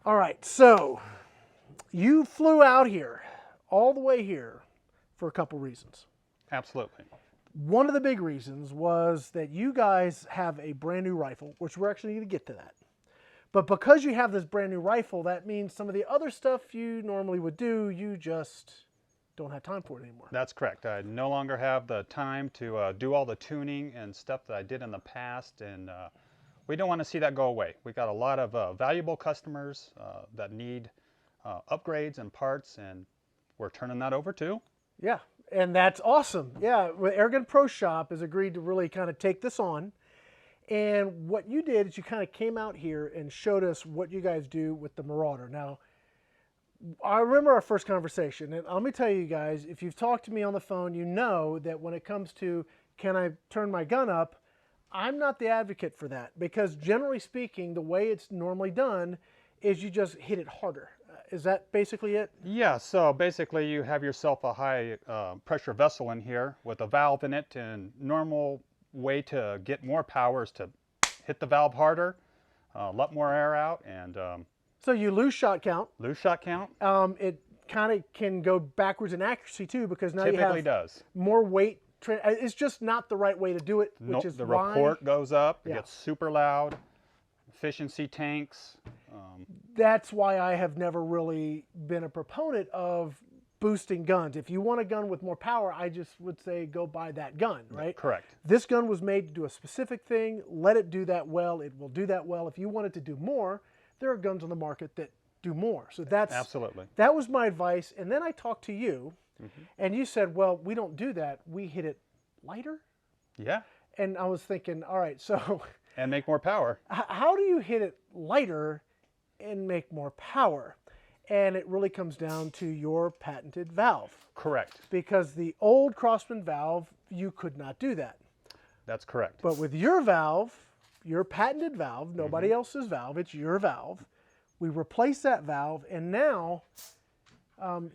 All right, so you flew out here, all the way here, for a couple reasons. Absolutely. One of the big reasons was that you guys have a brand new rifle, which we're actually going to get to that. But because you have this brand new rifle, that means some of the other stuff you normally would do, you just don't have time for it anymore. That's correct. I no longer have the time to do all the tuning and stuff that I did in the past, and we don't want to see that go away. We got a lot of valuable customers that need upgrades and parts, and we're turning that over too. Yeah, and that's awesome. Yeah, Airgun Pro Shop has agreed to really kind of take this on. And what you did is you kind of came out here and showed us what you guys do with the Marauder. Now, I remember our first conversation, and let me tell you guys, if you've talked to me on the phone, you know that when it comes to can I turn my gun up, I'm not the advocate for that, because generally speaking, the way it's normally done is you just hit it harder. Is that basically it? Yeah, so basically you have yourself a high pressure vessel in here with a valve in it, and normal way to get more power is to hit the valve harder, let more air out, and So you lose shot count. lose shot count. It kind of can go backwards in accuracy too, because now you Typically have does. more weight. It's just not the right way to do it, which Nope, is the why report goes up, it Yeah. gets super loud, efficiency tanks. That's why I have never really been a proponent of boosting guns. If you want a gun with more power, I just would say go buy that gun, right? Correct. This gun was made to do a specific thing. Let it do that well. It will do that well. If you want it to do more, there are guns on the market that do more. So Absolutely. that was my advice. And then I talked to you, and you said, well, we don't do that. We hit it lighter. Yeah, And I was thinking, all right, so and make more power. how do you hit it lighter and make more power? And it really comes down to your patented valve, Correct. because the old Crossman valve, you could not do that. That's correct. But with your valve, your patented valve, nobody else's valve, it's your valve, we replaced that valve, and now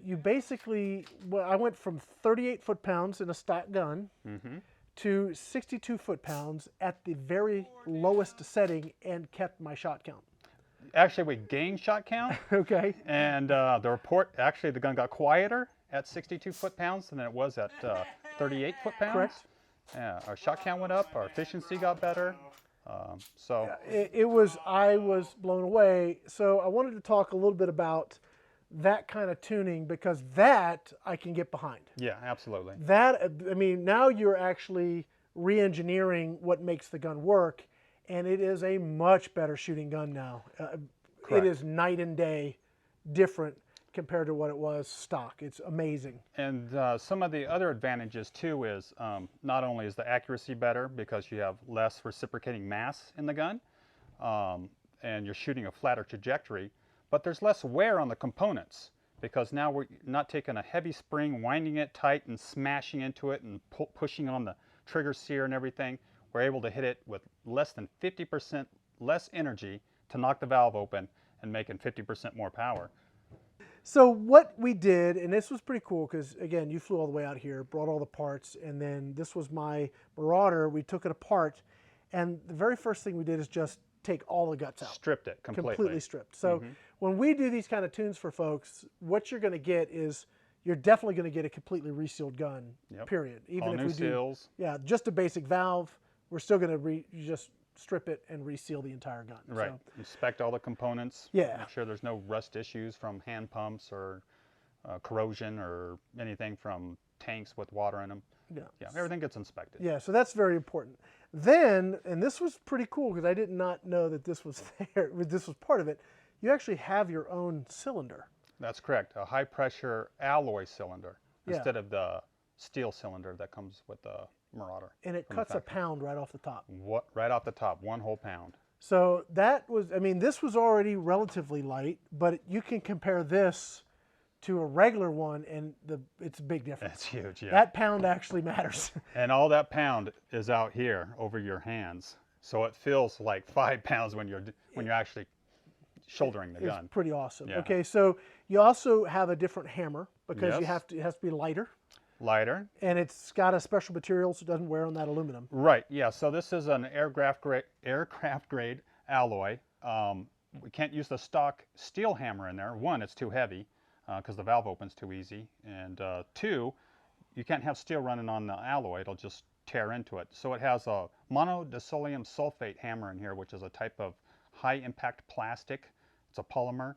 you basically, well, I went from 38 foot-pounds in a stock gun to 62 foot-pounds at the very lowest setting and kept my shot count. Actually, we gained shot count, Okay. and the report, actually the gun got quieter at 62 foot-pounds than it was at 38 foot-pounds. Correct. Yeah, our shot count went up, our efficiency got better. I was blown away. So I wanted to talk a little bit about that kind of tuning, because that I can get behind. Yeah, absolutely. That, I mean, now you're actually re-engineering what makes the gun work, and it is a much better shooting gun now. It is night and day different compared to what it was stock. It's amazing. And some of the other advantages too is not only is the accuracy better because you have less reciprocating mass in the gun, and you're shooting a flatter trajectory, but there's less wear on the components, because now we're not taking a heavy spring, winding it tight and smashing into it and pushing on the trigger sear and everything. We're able to hit it with less than 50% less energy to knock the valve open and making 50% more power. So what we did, and this was pretty cool, because again, you flew all the way out here, brought all the parts, and then this was my Marauder. We took it apart, and the very first thing we did is just take all the guts out. Stripped it completely. Completely stripped. So when we do these kind of tunes for folks, what you're going to get is, you're definitely going to get a completely resealed gun, period. Even All if new we do, seals. yeah, just a basic valve, we're still going to just strip it and reseal the entire gun. Right. So, Inspect all the components. Yeah. Make sure there's no rust issues from hand pumps or corrosion or anything from tanks with water in them. Yeah, everything gets inspected. Yeah, so that's very important. Then, and this was pretty cool, because I did not know that this was there, this was part of it, you actually have your own cylinder. That's correct. A high pressure alloy cylinder instead of the steel cylinder that comes with the Marauder. And it cuts a pound right off the top. Right off the top, 1 whole pound. So that was, I mean, this was already relatively light, but you can compare this to a regular one, and it's a big difference. It's huge, yeah. That pound actually matters. And all that pound is out here over your hands, so it feels like 5 pounds when you're actually shouldering the gun. It's pretty awesome. Yeah. Okay, so you also have a different hammer, because Yes. it has to be lighter, Lighter. and it's got a special material so it doesn't wear on that aluminum. Right, yeah, so this is an aircraft grade alloy. we can't use the stock steel hammer in there. One, it's too heavy because the valve opens too easy, and two, you can't have steel running on the alloy. It'll just tear into it. So it has a monodisolium sulfate hammer in here, which is a type of high impact plastic. It's a polymer,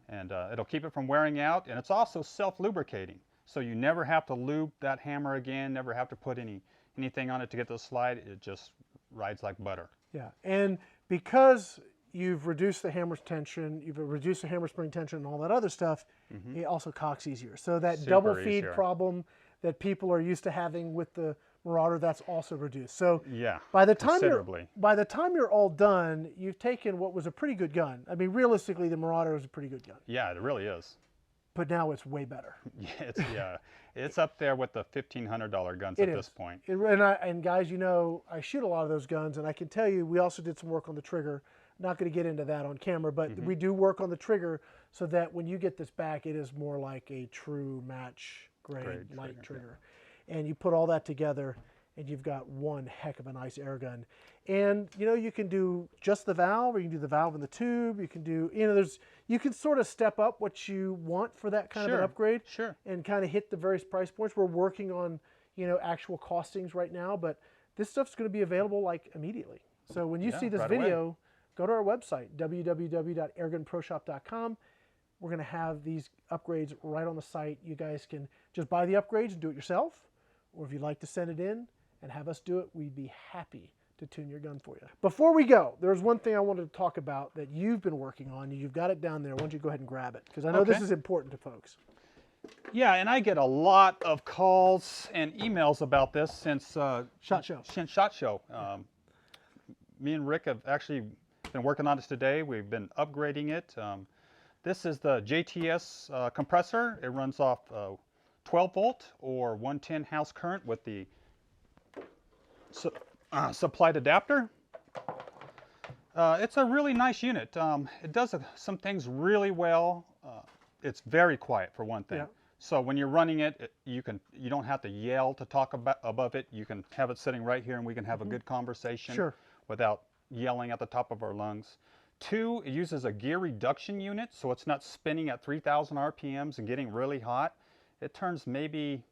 and it'll keep it from wearing out, and it's also self-lubricating. So you never have to lube that hammer again, never have to put anything on it to get the slide. It just rides like butter. Yeah, and because you've reduced the hammer's tension, you've reduced the hammer spring tension and all that other stuff, it also cocks easier. So that Super double feed easier. problem that people are used to having with the Marauder, that's also reduced. So Yeah, by the time considerably. you're all done, you've taken what was a pretty good gun. I mean, realistically, the Marauder was a pretty good gun, Yeah, it really is. but now it's way better. Yeah, it's up there with the $1,500 guns It at is. this point. And guys, you know, I shoot a lot of those guns, and I can tell you, we also did some work on the trigger. Not going to get into that on camera, but we do work on the trigger so that when you get this back, it is more like a true match grade light trigger. And you put all that together, and you've got one heck of a nice air gun. And you know, you can do just the valve, or you can do the valve and the tube. You can do, you know, you can sort of step up what you want for that kind of an upgrade. Sure. And kind of hit the various price points. We're working on, you know, actual costings right now, but this stuff's going to be available like immediately. So when you see this video, go to our website, www.airgunproshop.com. We're going to have these upgrades right on the site. You guys can just buy the upgrades and do it yourself, or if you'd like to send it in and have us do it, we'd be happy to tune your gun for you. Before we go, there's one thing I wanted to talk about that you've been working on. You've got it down there. Why don't you go ahead and grab it? Because I know this is important to folks. Yeah, and I get a lot of calls and emails about this since SHOT Show. Since SHOT Show. Me and Rick have actually been working on this today. We've been upgrading it. This is the JTS compressor. It runs off 12 volt or 110 house current with the supplied adapter. It's a really nice unit. It does some things really well. It's very quiet for one thing. Yeah. So when you're running it, you don't have to yell to talk above it. You can have it sitting right here, and we can have a good conversation without yelling at the top of our lungs. Two, it uses a gear reduction unit, so it's not spinning at 3,000 RPMs and getting really hot. It turns maybe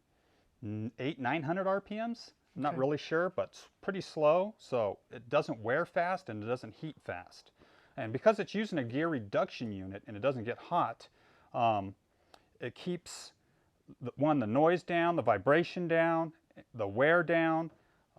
900 RPMs. I'm not really sure, but it's pretty slow, so it doesn't wear fast and it doesn't heat fast. And because it's using a gear reduction unit and it doesn't get hot, it keeps the noise down, the vibration down, the wear down,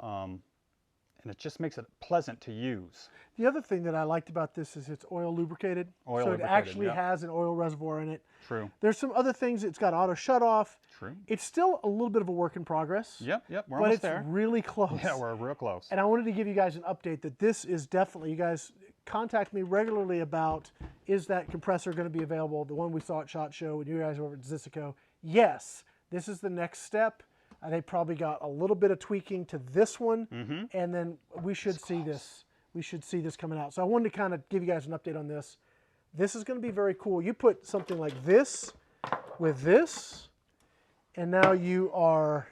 and it just makes it pleasant to use. The other thing that I liked about this is it's oil lubricated. So it actually has an oil reservoir in it. True. There's some other things. It's got auto shut off. True. It's still a little bit of a work in progress. Yep, we're almost there. But it's really close. Yeah, we're real close. And I wanted to give you guys an update that this is definitely, you guys contact me regularly about, is that compressor going to be available? The one we saw at SHOT Show when you guys were over at Zisico. Yes, this is the next step. They probably got a little bit of tweaking to this one, and then we should see this. We should see this coming out. So I wanted to kind of give you guys an update on this. This is going to be very cool. You put something like this with this, and now you are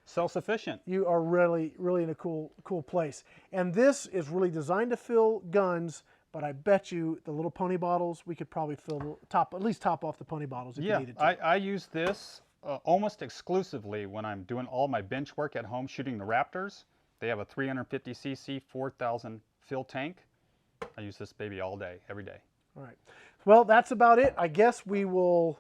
self-sufficient. You are really, really in a cool place. And this is really designed to fill guns, but I bet you the little pony bottles, we could probably fill at least top off the pony bottles if you needed to. I use this almost exclusively when I'm doing all my bench work at home shooting the Raptors. They have a 350cc 4,000 fill tank. I use this baby all day, every day. All right. Well, that's about it. I guess we will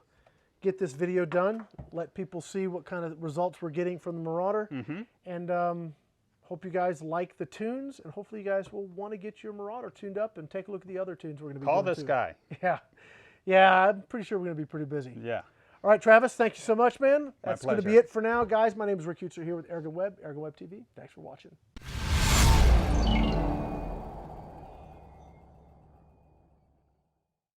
get this video done, let people see what kind of results we're getting from the Marauder, and hope you guys like the tunes, and hopefully you guys will want to get your Marauder tuned up and take a look at the other tunes we're going to be doing. Call this guy. Yeah, I'm pretty sure we're going to be pretty busy. Yeah. All right, Travis, thank you so much, man. My That's going to pleasure. be it for now. Guys, my name is Rick Utzer here with AirgunWeb, AirgunWeb TV. Thanks for watching.